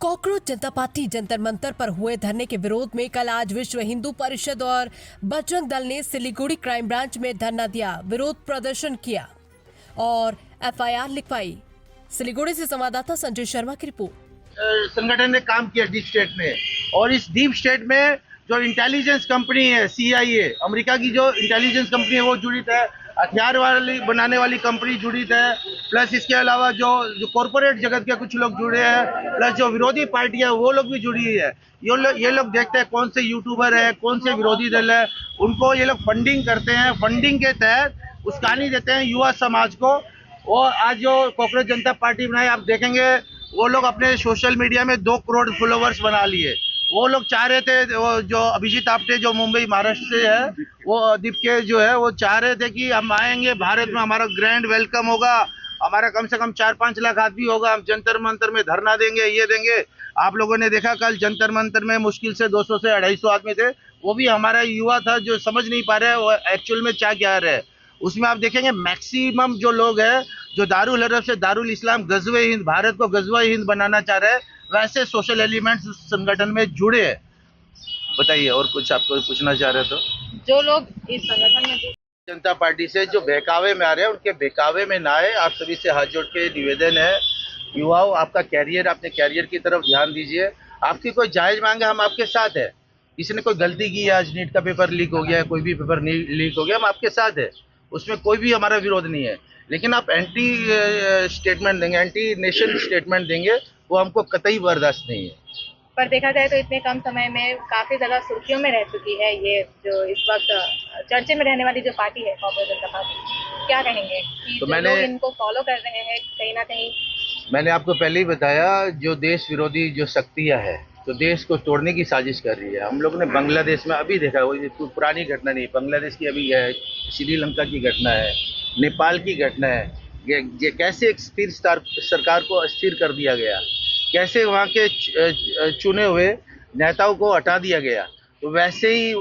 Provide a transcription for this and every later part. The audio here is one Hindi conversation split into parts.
कॉकरोच जनता पार्टी जंतर मंतर पर हुए धरने के विरोध में कल आज विश्व हिंदू परिषद और बजरंग दल ने सिलीगुड़ी क्राइम ब्रांच में धरना दिया, विरोध प्रदर्शन किया और एफआईआर लिखवाई। सिलीगुड़ी से संवाददाता संजय शर्मा की रिपोर्ट। संगठन ने काम किया डीप स्टेट में, और इस डीप स्टेट में जो इंटेलिजेंस कंपनी है CIA, अमेरिका की जो इंटेलिजेंस कंपनी है वो जुड़ित है, हथियार वाली बनाने वाली कंपनी जुड़ित है, प्लस इसके अलावा जो कॉरपोरेट जगत के कुछ लोग जुड़े हैं, प्लस जो विरोधी पार्टियां वो लोग भी जुड़ी है। ये लोग देखते हैं कौन से यूट्यूबर है, कौन से विरोधी दल है, उनको ये लोग फंडिंग करते हैं। फंडिंग के तहत उस्कानी देते हैं युवा समाज को। और आज जो कॉकरोच जनता पार्टी बनाई, आप देखेंगे वो लोग अपने सोशल मीडिया में 2 करोड़ फॉलोवर्स बना लिए। वो लोग चाह रहे थे, वो जो अभिजीत आपटे जो मुंबई महाराष्ट्र से है, वो दीप के जो है वो चाह रहे थे कि हम आएंगे भारत में, हमारा ग्रैंड वेलकम होगा, हमारा कम से कम 4-5 लाख आदमी होगा, हम जंतर मंतर में धरना देंगे, ये देंगे। आप लोगों ने देखा कल जंतर मंतर में मुश्किल से 200 से 250 आदमी थे, वो भी हमारा युवा था जो समझ नहीं पा रहे वो एक्चुअल में क्या कह रहे हैं। उसमें आप देखेंगे मैक्सिमम जो लोग हैं जो दारुल अरब से दारुल इस्लाम गज़वे हिंद, भारत को गज़वा हिंद बनाना चाह रहे हैं, वैसे सोशल एलिमेंट्स उस संगठन में जुड़े हैं। बताइए और कुछ आपको पूछना चाह रहे तो। जो लोग इस संगठन में जनता पार्टी से जो बहकावे में आ रहे हैं उनके बहकावे में ना आए। आप सभी से हाथ जोड़ के निवेदन है, युवाओं आपका कैरियर, अपने कैरियर की तरफ ध्यान दीजिए। आपकी कोई जायज मांग है, हम आपके साथ है। किसी ने कोई गलती की है, आज नीट का पेपर लीक हो गया है, कोई भी पेपर लीक हो गया, हम आपके साथ है, उसमें कोई भी हमारा विरोध नहीं है। लेकिन आप एंटी स्टेटमेंट देंगे, एंटी नेशन स्टेटमेंट देंगे, वो हमको कतई बर्दाश्त नहीं है। पर देखा जाए तो इतने कम समय में काफी ज्यादा सुर्खियों में रह चुकी है ये जो इस वक्त चर्चे में रहने वाली जो पार्टी है कॉकरोच जनता पार्टी, क्या कहेंगे कि तो जो लोग इनको फॉलो कर रहे हैं कहीं ना कहीं? मैंने आपको पहले ही बताया, जो देश विरोधी जो शक्तियां है तो देश को तोड़ने की साजिश कर रही है। हम लोग ने बांग्लादेश में अभी देखा, वो पुरानी घटना नहीं, बांग्लादेश की अभी है, श्रीलंका की घटना है, नेपाल की घटना है। ये कैसे एक स्थिर सरकार को अस्थिर कर दिया गया, कैसे वहाँ के चुने हुए नेताओं को हटा दिया गया। तो वैसे ही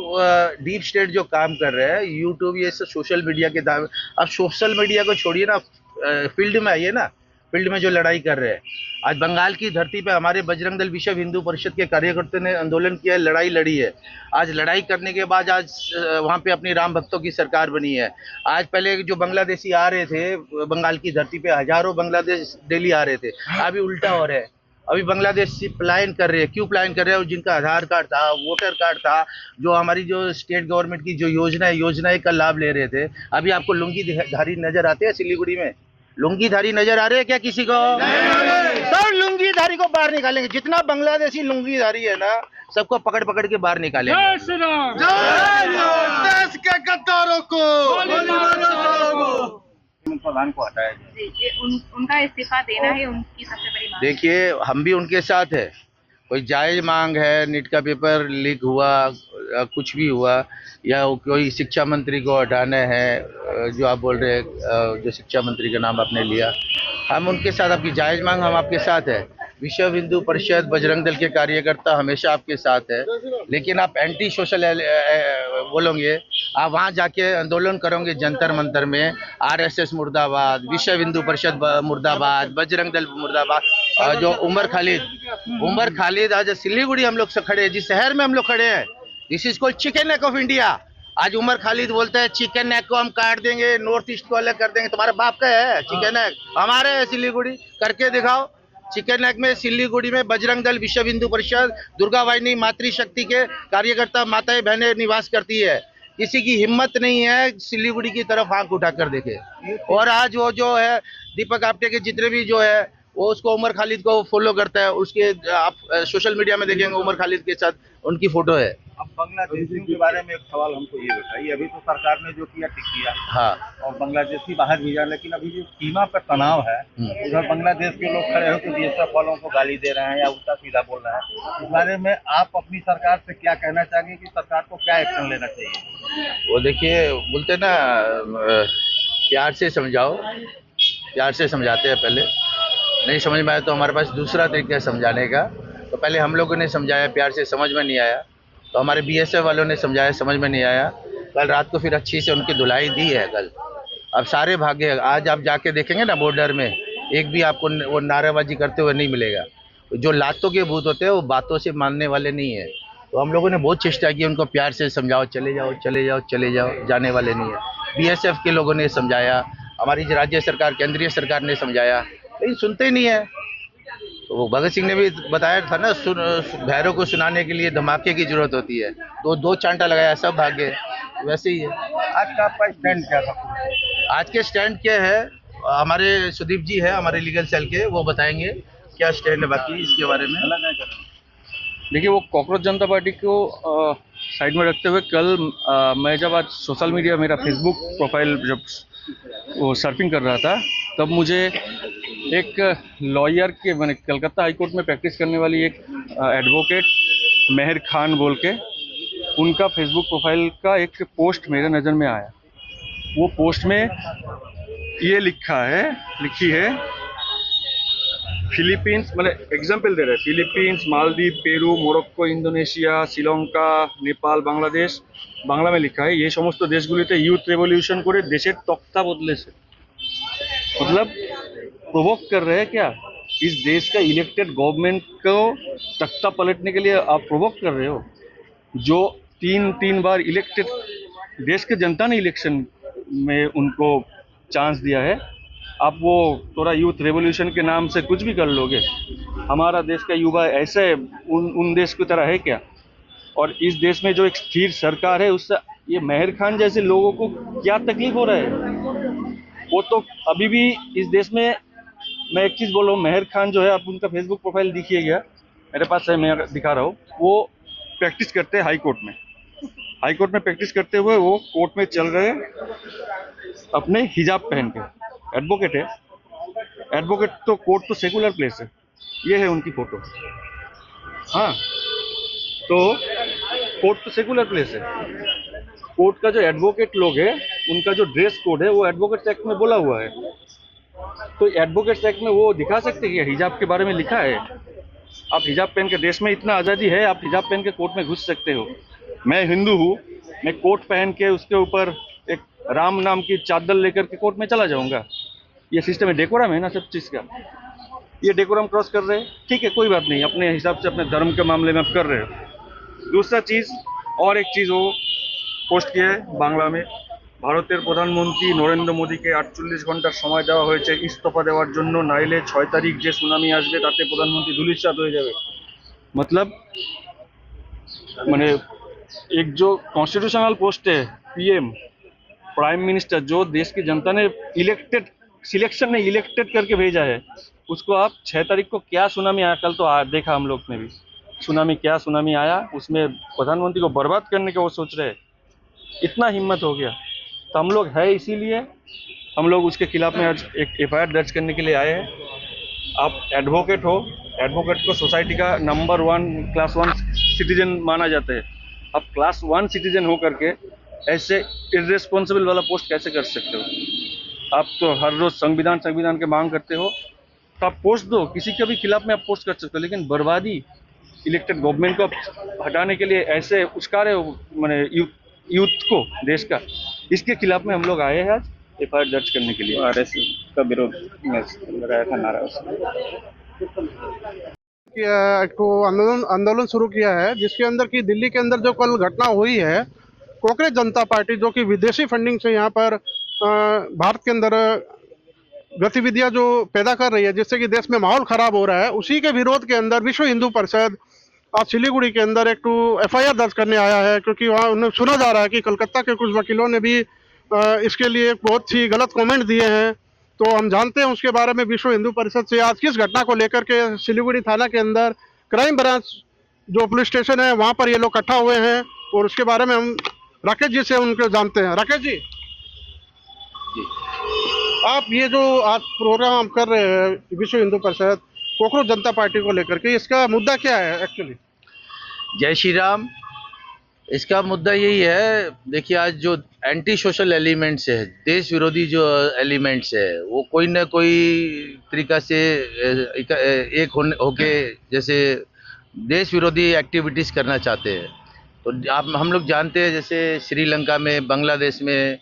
डीप स्टेट जो काम कर रहे हैं, यूट्यूब ये सब सोशल मीडिया के दावे। अब सोशल मीडिया को छोड़िए ना, फील्ड में आइए ना, फील्ड में जो लड़ाई कर रहे हैं। आज बंगाल की धरती पे हमारे बजरंग दल विश्व हिंदू परिषद के कार्यकर्ताओं ने आंदोलन किया, लड़ाई लड़ी है। आज लड़ाई करने के बाद आज वहाँ पे अपनी राम भक्तों की सरकार बनी है। आज पहले जो बांग्लादेशी आ रहे थे बंगाल की धरती पे, हजारों बांग्लादेश डेली आ रहे थे, अभी उल्टा हो रहा है। अभी बांग्लादेश से पलायन कर रहे हैं। क्यों पलायन कर रहे हैं? जिनका आधार कार्ड था, वोटर कार्ड था, जो हमारी जो स्टेट गवर्नमेंट की जो योजनाएं का लाभ ले रहे थे। अभी आपको लुंगी धारी नजर आते हैं सिलीगुड़ी में? लुंगी धारी नजर आ रहे हैं क्या किसी को? सब लुंगी धारी को बाहर निकालेंगे। जितना बांग्लादेशी लुंगी धारी है ना, सबको पकड़ पकड़ के बाहर निकालेंगे। देश के गद्दारों को प्रधान को हटाया जाए। उनका इस्तीफा देना है उनकी सबसे बड़ी मांग। देखिए, हम भी उनके साथ है। कोई जायज मांग है, नीट का पेपर लीक हुआ, कुछ भी हुआ, या कोई शिक्षा मंत्री को हटाना है, जो आप बोल रहे हैं, जो शिक्षा मंत्री का नाम आपने लिया, हम उनके साथ, आपकी जायज मांग हम आपके साथ है। विश्व हिंदू परिषद बजरंग दल के कार्यकर्ता हमेशा आपके साथ है। लेकिन आप एंटी सोशल बोलोगे, आप वहाँ जाके आंदोलन करोगे जंतर मंतर में, RSS मुर्दाबाद, विश्व हिंदू परिषद मुर्दाबाद, बजरंग दल मुर्दाबाद। और जो उमर खालिद आज सिलीगुड़ी हम लोग से खड़े हैं, जिस शहर में हम लोग खड़े हैं, this is called chicken neck of India. आज उमर खालिद बोलता है चिकन नेक को हम काट देंगे, नॉर्थ ईस्ट को अलग कर देंगे। तुम्हारे बाप का है चिकन नेक? हमारे है सिलीगुड़ी, करके दिखाओ। चिकन नेक में सिलीगुड़ी में बजरंग दल विश्व हिंदू परिषद, दुर्गा वाहिनी मातृशक्ति के कार्यकर्ता माताएं बहनें निवास करती है। किसी की हिम्मत नहीं है सिलीगुड़ी की तरफ आंख उठाकर देखे। और आज वो जो है दीपक आपटे के जितने भी जो है वो उसको उमर खालिद को फॉलो करता है। उसके आप सोशल मीडिया में देखेंगे उमर खालिद के साथ उनकी फोटो है। अब बांग्लादेशियों के बारे में एक सवाल हमको ये बताइए, अभी तो सरकार ने जो किया ठीक किया, हाँ, और बांग्लादेशी बाहर भेजा, लेकिन अभी जो सीमा पर तनाव है, उधर बांग्लादेश के लोग खड़े होकर BSF वालों को गाली दे रहे हैं या उल्टा सीधा बोल रहे हैं। इस बारे में आप अपनी सरकार से क्या कहना चाहेंगे कि सरकार को क्या एक्शन लेना चाहिए? वो देखिए, बोलते ना प्यार से समझाओ, प्यार से समझाते हैं। पहले नहीं समझ में आया तो हमारे पास दूसरा तरीका है समझाने का। तो पहले हम लोगों ने समझाया, प्यार से समझ में नहीं आया तो हमारे BSF वालों ने समझाया, समझ में नहीं आया। कल रात को फिर अच्छी से उनकी धुलाई दी है कल। अब सारे भागे। आज आप जाके देखेंगे ना बॉर्डर में, एक भी आपको वो नारेबाजी करते हुए नहीं मिलेगा। जो लातों के भूत होते हैं वो बातों से मानने वाले नहीं है। तो हम लोगों ने बहुत चेष्टा की उनको प्यार से समझाओ, चले जाओ चले जाओ चले जाओ, जाने वाले नहीं है। बीएसएफ के लोगों ने समझाया, हमारी राज्य सरकार केंद्रीय सरकार ने समझाया, लेकिन सुनते ही नहीं है। तो भगत सिंह ने भी बताया था ना, भैरों को सुनाने के लिए धमाके की जरूरत होती है। तो दो चांटा लगाया, सब भाग गए। वैसे ही है। आज का आपका स्टैंड क्या था? आज के स्टैंड क्या है, हमारे सुदीप जी है हमारे लीगल सेल के, वो बताएंगे क्या स्टैंड है बाकी इसके बारे में। देखिए, वो कॉकरोच जनता पार्टी को साइड में रखते हुए कल मैं जब आज सोशल मीडिया मेरा फेसबुक प्रोफाइल जब वो सर्फिंग कर रहा था, तब मुझे एक लॉयर के, मैंने कलकत्ता हाई कोर्ट में प्रैक्टिस करने वाली एक एडवोकेट मेहर खान बोल के, उनका फेसबुक प्रोफाइल का एक पोस्ट मेरे नज़र में आया। वो पोस्ट में ये लिखी है फिलीपींस, मतलब एग्जाम्पल दे रहे हैं, Philippines, Maldives, Peru, Morocco, Indonesia, Sri Lanka, Nepal, Bangladesh, Bangla में लिखा है ये समस्त देशगुलिते यूथ रेवोल्यूशन करे देशेर तख्ता बदले से। मतलब प्रोवोक कर रहे हैं क्या? इस देश का इलेक्टेड गवर्नमेंट को तख्ता पलटने के लिए आप प्रोवोक कर रहे हो। जो तीन बार इलेक्टेड, देश के जनता ने इलेक्शन में उनको चांस दिया है, आप वो थोड़ा यूथ रेवोल्यूशन के नाम से कुछ भी कर लोगे। हमारा देश का युवा ऐसे उन देश की तरह है क्या? और इस देश में जो एक स्थिर सरकार है, उससे ये मेहर खान जैसे लोगों को क्या तकलीफ हो रहा है? वो तो अभी भी इस देश में, मैं एक चीज़ बोल रहा हूँ, मेहर खान जो है, आप उनका फेसबुक प्रोफाइल दिखिएगा, मेरे पास है, मैं दिखा रहा हूँ। वो प्रैक्टिस करते हैं हाई कोर्ट में प्रैक्टिस करते हुए वो कोर्ट में चल रहे अपने हिजाब पहन के। एडवोकेट है, एडवोकेट तो कोर्ट तो सेकुलर प्लेस है। ये है उनकी फोटो। हाँ, तो कोर्ट तो सेकुलर प्लेस है। कोर्ट का जो एडवोकेट लोग है, उनका जो ड्रेस कोड है वो एडवोकेट्स एक्ट में बोला हुआ है। तो एडवोकेट्स एक्ट में वो दिखा सकते हैं कि हिजाब के बारे में लिखा है। आप हिजाब पहन के, देश में इतना आज़ादी है, आप हिजाब पहन के कोर्ट में घुस सकते हो। मैं हिंदू हूँ, मैं कोट पहन के उसके ऊपर एक राम नाम की चादर लेकर के कोर्ट में चला जाऊंगा? ये सिस्टम है, डेकोरम है ना सब चीज़ का। ये डेकोरम क्रॉस कर रहे हैं, ठीक है, कोई बात नहीं, अपने हिसाब से अपने धर्म के मामले में आप कर रहे हो। दूसरा चीज़, और एक चीज़ वो পোস্ট কিয়ে বাংলা ভারতের প্রধানমন্ত্রী নরেন্দ্র মোদীকে 48 ঘন্টার সময় দেওয়া হয়েছে ইস্তফা দেওয়ার জন্য, নাইলে 6 তারিখ যে সুনামি আসবে তাতে প্রধানমন্ত্রী ধুলিস্যাৎ হয়ে যাবে। मतलब মানে एक जो कॉन्स्टिट्यूशनल पोस्ट है पीएम, प्राइम मिनिस्टर, जो देश की जनता ने इलेक्टेड, सिलेक्शन ने इलेक्टेड करके भेजा है, उसको आप 6 तारीख को क्या सुनामी आया, कल तो देखा हम लोग ने भी सुनामी, क्या सुनामी आया, उसमें प्रधानमंत्री को बर्बाद करने का वो सोच रहे हैं। इतना हिम्मत हो गया। तो हम लोग है, इसीलिए हम लोग उसके खिलाफ में आज एक एफआईआर दर्ज करने के लिए आए हैं। आप एडवोकेट हो, एडवोकेट को सोसाइटी का नंबर 1 क्लास 1 सिटीजन माना जाता है। आप क्लास 1 सिटीजन हो करके ऐसे इर्रेस्पॉन्सिबल वाला पोस्ट कैसे कर सकते हो? आप तो हर रोज संविधान के मांग करते हो, तो आप पोस्ट दो, किसी के भी खिलाफ में आप पोस्ट कर सकते हो, लेकिन बर्बादी, इलेक्टेड गवर्नमेंट को हटाने के लिए ऐसे उस्का रहे हो, मैंने यूथ को, देश का, इसके खिलाफ में हम लोग आए हैं आज एफआईआर दर्ज करने के लिए। आरएसएस का विरोध में लगाया था नारा। को आंदोलन शुरू किया है, जिसके अंदर की दिल्ली के अंदर जो कल घटना हुई है, कॉकरोच जनता पार्टी जो कि विदेशी फंडिंग से यहाँ पर भारत के अंदर गतिविधियां जो पैदा कर रही है, जिससे कि देश में माहौल खराब हो रहा है, उसी के विरोध के अंदर विश्व हिंदू परिषद आज सिलीगुड़ी के अंदर एक एफआईआर दर्ज करने आया है। क्योंकि वहाँ उन्हें सुना जा रहा है कि कलकत्ता के कुछ वकीलों ने भी इसके लिए बहुत ही गलत कमेंट दिए हैं। तो हम जानते हैं उसके बारे में विश्व हिंदू परिषद से आज किस घटना को लेकर के सिलीगुड़ी थाना के अंदर क्राइम ब्रांच जो पुलिस स्टेशन है वहाँ पर ये लोग इकट्ठा हुए हैं, और उसके बारे में हम राकेश जी से उनको जानते हैं। राकेश जी, आप ये जो आज प्रोग्राम हम कर रहे हैं विश्व हिंदू परिषद कॉकरोच जनता पार्टी को लेकर के, इसका मुद्दा क्या है एक्चुअली? जय श्री राम। इसका मुद्दा यही है, देखिए आज जो एंटी सोशल एलिमेंट्स है, देश विरोधी जो एलिमेंट्स है, वो कोई ना कोई तरीका से एक होके जैसे देश विरोधी एक्टिविटीज़ करना चाहते हैं। तो आप हम लोग जानते हैं, जैसे श्रीलंका में, बांग्लादेश में,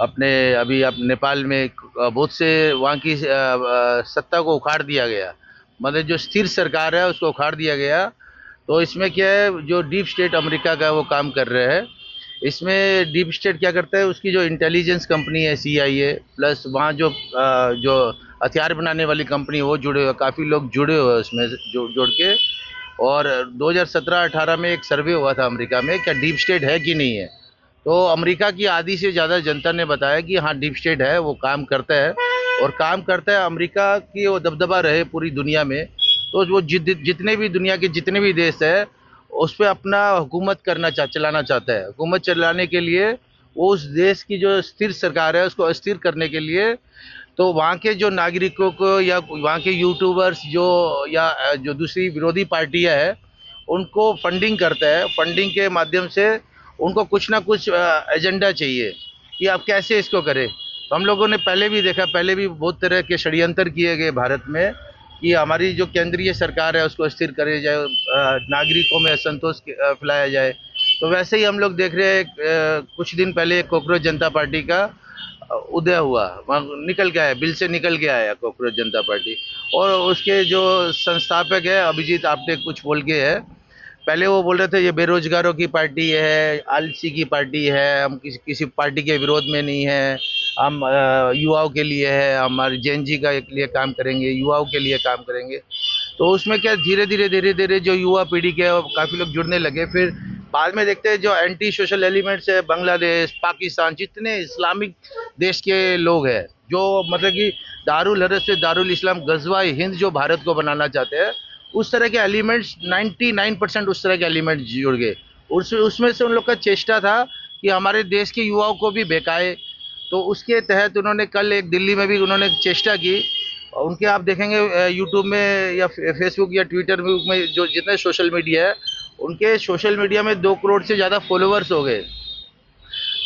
अपने अभी आप नेपाल में बहुत से वहाँ की सत्ता को उखाड़ दिया गया। मतलब जो स्थिर सरकार है उसको उखाड़ दिया गया। तो इसमें क्या है, जो डीप स्टेट अमेरिका का वो काम कर रहे हैं। इसमें डीप स्टेट क्या करता है, उसकी जो इंटेलिजेंस कंपनी है CIA, प्लस वहाँ जो हथियार बनाने वाली कंपनी वो जुड़े हुए, काफ़ी लोग जुड़े हुए हैं उसमें जोड़ के। और 2017-18 में एक सर्वे हुआ था अमेरिका में, क्या डीप स्टेट है कि नहीं है। तो अमेरिका की आधी से ज़्यादा जनता ने बताया कि हाँ डीप स्टेट है, वो काम करता है और काम करता है। अमेरिका की वो दबदबा रहे पूरी दुनिया में, तो वो जितने भी दुनिया के जितने भी देश है उस पर अपना हुकूमत चलाना चाहता है। हुकूमत चलाने के लिए वो उस देश की जो स्थिर सरकार है उसको अस्थिर करने के लिए, तो वहाँ के जो नागरिकों को या वहाँ के यूट्यूबर्स जो दूसरी विरोधी पार्टियां हैं उनको फंडिंग करता है। फंडिंग के माध्यम से उनको कुछ ना कुछ एजेंडा चाहिए कि आप कैसे इसको करें। तो हम लोगों ने पहले भी देखा, पहले भी बहुत तरह के षड्यंत्र किए गए भारत में कि हमारी जो केंद्रीय सरकार है उसको स्थिर करे जाए, नागरिकों में असंतोष फैलाया जाए। तो वैसे ही हम लोग देख रहे हैं, कुछ दिन पहले कॉकरोच जनता पार्टी का उदय हुआ, वहाँ निकल के आया, बिल से निकल के आया कॉकरोच जनता पार्टी। और उसके जो संस्थापक है अभिजीत आपटे कुछ बोल के है, पहले वो बोल रहे थे ये बेरोजगारों की पार्टी है, आलसी की पार्टी है, हम किसी पार्टी के विरोध में नहीं है, हम युवाओं के लिए है, हमारे जेएनजी का के लिए काम करेंगे, युवाओं के लिए काम करेंगे। तो उसमें क्या धीरे धीरे जो युवा पीढ़ी के काफ़ी लोग जुड़ने लगे। फिर बाद में देखते हैं जो एंटी सोशल एलिमेंट्स है, बांग्लादेश, पाकिस्तान, जितने इस्लामिक देश के लोग हैं जो मतलब कि दारुल हरत से दारुल इस्लाम गजवा हिंद जो भारत को बनाना चाहते हैं, उस तरह के एलिमेंट्स 99% उस तरह के एलिमेंट्स जुड़ गए। उसमें से उन लोग का चेष्टा था कि हमारे देश के युवाओं को भी बहकाए। तो उसके तहत उन्होंने कल एक दिल्ली में भी उन्होंने चेष्टा की। उनके आप देखेंगे यूट्यूब में या फेसबुक या ट्विटर में जो जितने सोशल मीडिया है, उनके सोशल मीडिया में 2 करोड़ से ज़्यादा फॉलोअर्स हो गए।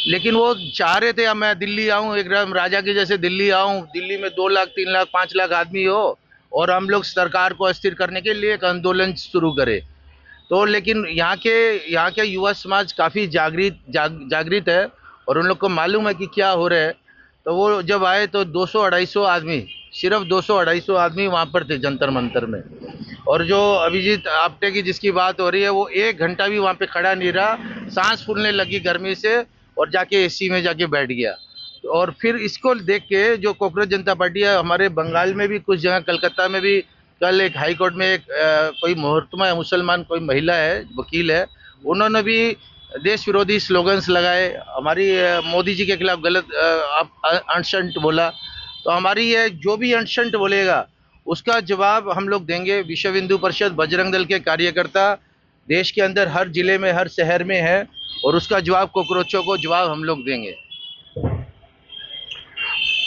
लेकिन वो चाह रहे थे मैं दिल्ली आऊँ, एकदम राजा के जैसे दिल्ली आऊँ, दिल्ली में 2 लाख 3 लाख 5 लाख आदमी हो और हम लोग सरकार को अस्थिर करने के लिए एक आंदोलन शुरू करें। तो लेकिन यहाँ के युवा समाज काफ़ी जागृत है और उन लोग को मालूम है कि क्या हो रहा है। तो वो जब आए तो 200-250 आदमी, सिर्फ 200-250 आदमी वहाँ पर थे जंतर मंतर में। और जो अभिजीत आपटे की जिसकी बात हो रही है, वो 1 घंटा भी वहाँ पे खड़ा नहीं रहा, सांस फूलने लगी गर्मी से और जाके AC में जाके बैठ गया। और फिर इसको देख के जो कॉकरोच जनता पार्टी है, हमारे बंगाल में भी कुछ जगह, कलकत्ता में भी कल एक हाई कोर्ट में एक कोई मोहतरमा मुसलमान कोई महिला है, वकील है, उन्होंने भी देश विरोधी स्लोगन्स लगाए, हमारी मोदी जी के खिलाफ गलत अनशंट बोला। तो हमारी ये जो भी अनशंट बोलेगा उसका जवाब हम लोग देंगे। विश्व हिंदू परिषद बजरंग दल के कार्यकर्ता देश के अंदर हर जिले में हर शहर में है और उसका जवाब कॉकरोचों को जवाब हम लोग देंगे।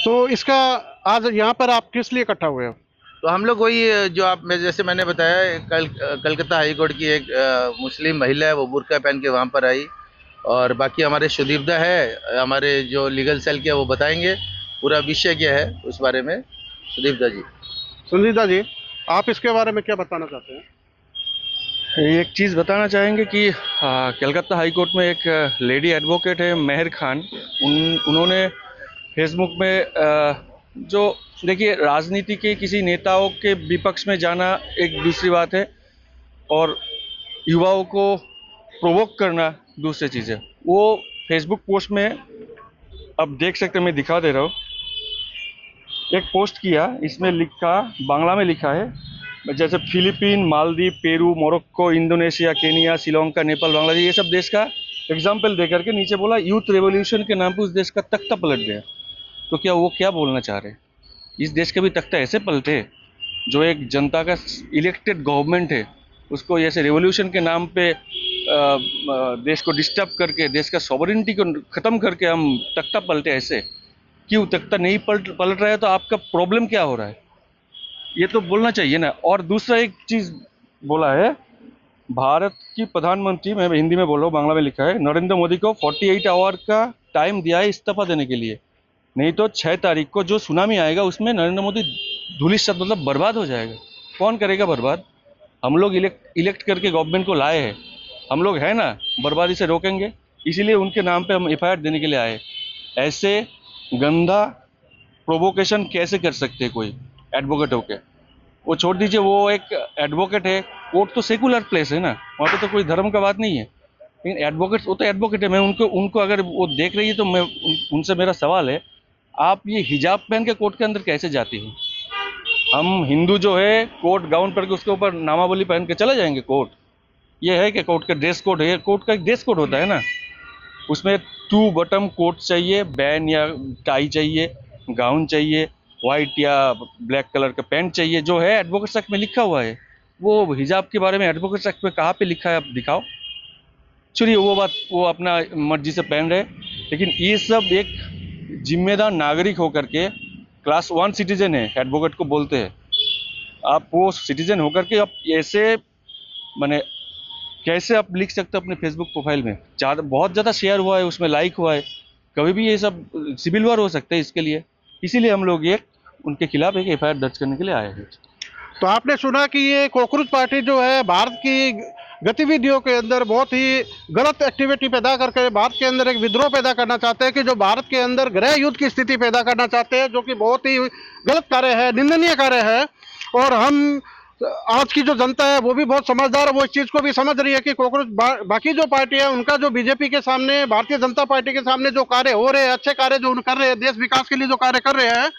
तो इसका आज यहाँ पर आप किस लिए इकट्ठा हुए हो? तो हम लोग वही जो जैसे मैंने बताया, कलकत्ता हाई कोर्ट की एक मुस्लिम महिला है, वो बुर्का पहन के वहाँ पर आई। और बाकी हमारे सुदीपदा है, हमारे जो लीगल सेल के, वो बताएंगे पूरा विषय क्या है उस बारे में। सुदीपदा जी। संजीदा जी, आप इसके बारे में क्या बताना चाहते हैं? एक चीज़ बताना चाहेंगे कि कलकत्ता हाई कोर्ट में एक लेडी एडवोकेट है मेहर खान, उन्होंने फेसबुक में जो देखिए, राजनीति के किसी नेताओं के विपक्ष में जाना एक दूसरी बात है और युवाओं को प्रोवोक करना दूसरी चीज़ है। वो फेसबुक पोस्ट में अब देख सकते हैं, मैं दिखा दे रहा हूँ, एक पोस्ट किया, इसमें लिखा, बांग्ला में लिखा है जैसे Philippine, Maldives, Peru, Morocco, Indonesia, Kenya, Sri Lanka, Nepal, Bangladesh, ये सब देश का एग्जाम्पल दे करके नीचे बोला यूथ रेवोल्यूशन के नाम पर उस देश का तख्ता पलट गया। तो क्या वो क्या बोलना चाह रहे हैं? इस देश के भी तख्ता ऐसे पलटे जो एक जनता का इलेक्टेड गवर्नमेंट है, उसको ऐसे रेवोल्यूशन के नाम पे देश को डिस्टर्ब करके, देश का सॉवरेनिटी को ख़त्म करके हम तख्ता पलटे ऐसे? क्यों तख्ता नहीं पलट रहा है? तो आपका प्रॉब्लम क्या हो रहा है, ये तो बोलना चाहिए ना। और दूसरा एक चीज़ बोला है, भारत की प्रधानमंत्री, मैं हिंदी में बोल रहा हूँ, बांग्ला में लिखा है, नरेंद्र मोदी को 48 आवर का टाइम दिया है इस्तीफा देने के लिए, नहीं तो 6 तारीख को जो सुनामी आएगा उसमें नरेंद्र मोदी धूलिस शब्द मतलब बर्बाद हो जाएगा। कौन करेगा बर्बाद? हम लोग इलेक्ट करके गवर्नमेंट को लाए हैं, हम लोग हैं ना, बर्बादी से रोकेंगे, इसीलिए उनके नाम पे हम FIR देने के लिए आए। ऐसे गंदा प्रोवोकेशन कैसे कर सकते हैं कोई एडवोकेट होके? वो छोड़ दीजिए, वो एक एडवोकेट है। कोर्ट तो सेकुलर प्लेस है ना, वहाँ पे तो कोई धर्म का बात नहीं है। लेकिन एडवोकेट, वो तो एडवोकेट है। मैं उनको अगर वो देख रही है तो मैं उनसे मेरा सवाल है, आप ये हिजाब पहन के कोर्ट के अंदर कैसे जाती हैं? हम हिंदू जो है कोट गाउन पहन के उसके ऊपर नामावली पहन के चले जाएंगे कोर्ट? ये है कि कोर्ट का ड्रेस कोड है? कोर्ट का एक ड्रेस कोड होता है ना, उसमें 2 बटन कोट चाहिए, बैन या टाई चाहिए, गाउन चाहिए, वाइट या ब्लैक कलर का पैंट चाहिए, जो है एडवोकेट एक्ट में लिखा हुआ है। वो हिजाब के बारे में एडवोकेट एक्ट में कहाँ पे लिखा है, आप दिखाओ। चलिए वो बात, वो अपना मर्जी से पहन रहे, लेकिन ये सब एक जिम्मेदार नागरिक होकर के, क्लास 1 सिटीजन है एडवोकेट को बोलते हैं। आप वो सिटीजन होकर के आप ऐसे माने कैसे आप लिख सकते हो अपने फेसबुक प्रोफाइल में? बहुत ज़्यादा शेयर हुआ है, उसमें लाइक हुआ है, कभी भी ये सब सिविल वार हो सकता है इसके लिए। इसीलिए हम लोग ये उनके खिलाफ एक एफआईआर दर्ज करने के लिए आए हैं। तो आपने सुना कि ये कॉकरोच पार्टी जो है भारत की गतिविधियों के अंदर बहुत ही गलत एक्टिविटी पैदा करके भारत के अंदर एक विद्रोह पैदा करना चाहते हैं, कि जो भारत के अंदर गृह युद्ध की स्थिति पैदा करना चाहते हैं, जो कि बहुत ही गलत कार्य है, निंदनीय कार्य है। और हम आज की जो जनता है वो भी बहुत समझदार है, वो इस चीज को भी समझ रही है कि कॉकरोच बाकी जो पार्टी है उनका जो बीजेपी के सामने, भारतीय जनता पार्टी के सामने जो कार्य हो रहे हैं, अच्छे कार्य जो कर रहे हैं, देश विकास के लिए जो कार्य कर रहे हैं,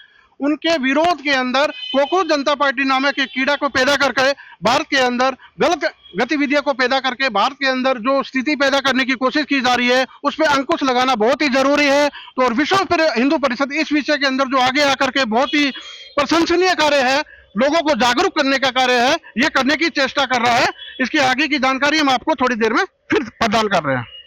उनके विरोध के अंदर कॉकरोच जनता पार्टी नामक एक कीड़ा को पैदा करके भारत के अंदर गलत गतिविधियों को पैदा करके भारत के अंदर जो स्थिति पैदा करने की कोशिश की जा रही है, उस पर अंकुश लगाना बहुत ही जरूरी है। तो और विश्व हिंदू परिषद इस विषय के अंदर जो आगे आकर के बहुत ही प्रशंसनीय कार्य है, लोगों को जागरूक करने का कार्य है, ये करने की चेष्टा कर रहा है। इसकी आगे की जानकारी हम आपको थोड़ी देर में फिर प्रदान कर रहे हैं।